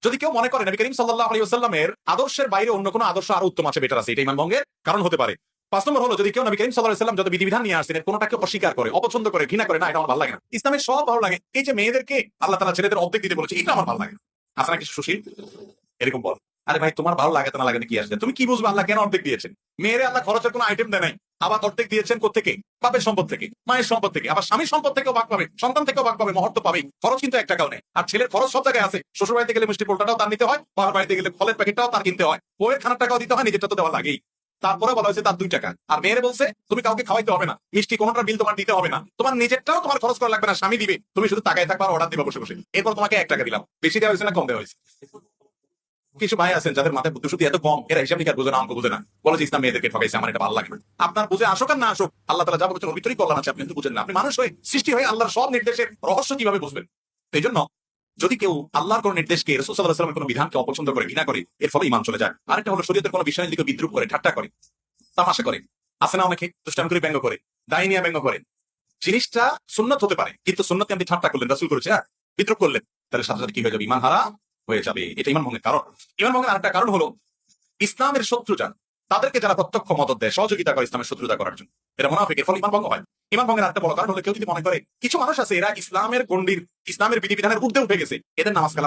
যদি কেউ মনে করে নবী করিম সাল্লাল্লাহু আলাইহি ওয়াসাল্লামের আদর্শের বাইরে অন্য কোনো আদর্শ আরো উত্তম আছে, বেটার আছে, এটা ঈমান ভঙ্গের কারণ হতে পারে। 5 নম্বর হলো, যদি কেউ নবী করিম সাল্লাল্লাহু আলাইহি ওয়াসাল্লাম যত বিধিবিধান নিয়ে আসছেন কোনটাকে অস্বীকার করে, অপছন্দ করে, ঘৃণা করে, না এটা আমার ভালো লাগে না, ইসলামের সব ভালো লাগে, এই যে মেয়েদেরকে আল্লাহ তাআলা ছেলেদের অর্ধেক দিতে বলেছে, এটা আমার ভালো লাগে না, আছে না কিছু সুশীল এরকম বল। আরে ভাই, তোমার ভালো লাগে না লাগে কি আসছে, তুমি কি বুঝবে আল্লাহ কেন অর্ধেক দিয়েছেন? মেয়েরে আল্লাহ খরচের কোনো আইটেম দেয় নাই, আবার অর্ধেক দিয়েছেন কোত্থেকে? বাপের সম্পদ থেকে, মায়ের সম্পদ থেকে, আবার স্বামীর সম্পদ থেকেও ভাগ পাবে, সন্তান থেকেও ভাগ পাবে, মহত্ব পাবে। খরচ কিন্তু এক টাকাও নেই। আর ছেলের খরচ সব জায়গায় আছে, শ্বশুর বাড়িতে গেলে মিষ্টি পোলটাটাও তার নিতে হয়, বাবার বাড়িতে গেলে ফলের প্যাকেটটাও তার কিনতে হয়, বইয়ের খানার টাকাও দিতে হয়, নিজেরটা তো দেওয়া লাগেই। তারপরে বলা হয়েছে তার 2 টাকা। আর মেয়েরে বলছে তুমি কাউকে খাওয়াইতে হবে না, মিষ্টি কোনটার বিল তোমার দিতে হবে না, তোমার নিজেরটাও তোমার খরচ করা লাগবে না, স্বামী দিবে, তুমি শুধু টাকায় থাকবা, অর্ডার দিবা বসে বসে। এরপর তোমাকে 1 টাকা দিলাম, বেশি দেওয়া হয়েছে না কম দেওয়া হয়েছে? কিছু ভাই আছেন যাদের মাথায় বুদ্ধি শুদ্ধি এত কম, এরা হিসাব নিকাশ বোঝে না, অঙ্ক বোঝে না, বলে যে ইসলাম মেয়েদেরকে ঠকাইছে, আমার এটা ভালো লাগে না। আপনার বুঝে আসুক আর না আসুক, আল্লাহ তাআলা যা বলেছেন ওর ভিতরেই কল্যাণ আছে, আপনি কিন্তু বুঝেন না। আপনি মানুষ হয়ে, সৃষ্টি হয়ে আল্লাহর সব নির্দেশের রহস্য কিভাবে বুঝবেন? এই জন্য যদি কেউ আল্লাহর কোন নির্দেশকে, রাসূল সাল্লাল্লাহু আলাইহি ওয়াসাল্লামের কোন বিধানকে অপছন্দ করে, ঘৃণা করে, এর ফলে ঈমান চলে যায়। আরেকটা হলো শরীয়তের কোন বিষয়ের দিকে বিদ্রুপ করে, ঠাট্টা করে, তামাশা করে, আছে না অনেকে দুষ্টামি করে, ব্যঙ্গ করে, দায় নিয়ে ব্যঙ্গ করে। জিনিসটা সুন্নত হতে পারে, কিন্তু সুন্নতকে আপনি ঠাট্টা করলেন, রাসূল করেছে, বিদ্রুপ করলেন, তাহলে সাথে সাথে কি হয়ে যাবে? ঈমান হারা হয়ে যাবে। এটা ঈমান ভঙ্গের কারণ। ঈমান ভঙ্গের আরেকটা কারণ হলো ইসলামের শত্রু যারা, তাদেরকে যারা প্রত্যক্ষ মদদ দেয়, সহযোগিতা করে ইসলামের শত্রুতা করার জন্য, এটা মুনাফিক, এর ফলে ঈমান ভঙ্গ হয়। ঈমান ভঙ্গের আরেকটা বড় কারণ হলো কেউ যদি মনে করে, কিছু মানুষ আছে এরা ইসলামের গণ্ডির, ইসলামের বিধিবিধানের ঊর্ধ্বে উঠে গেছে, এদের নামাজ কালাম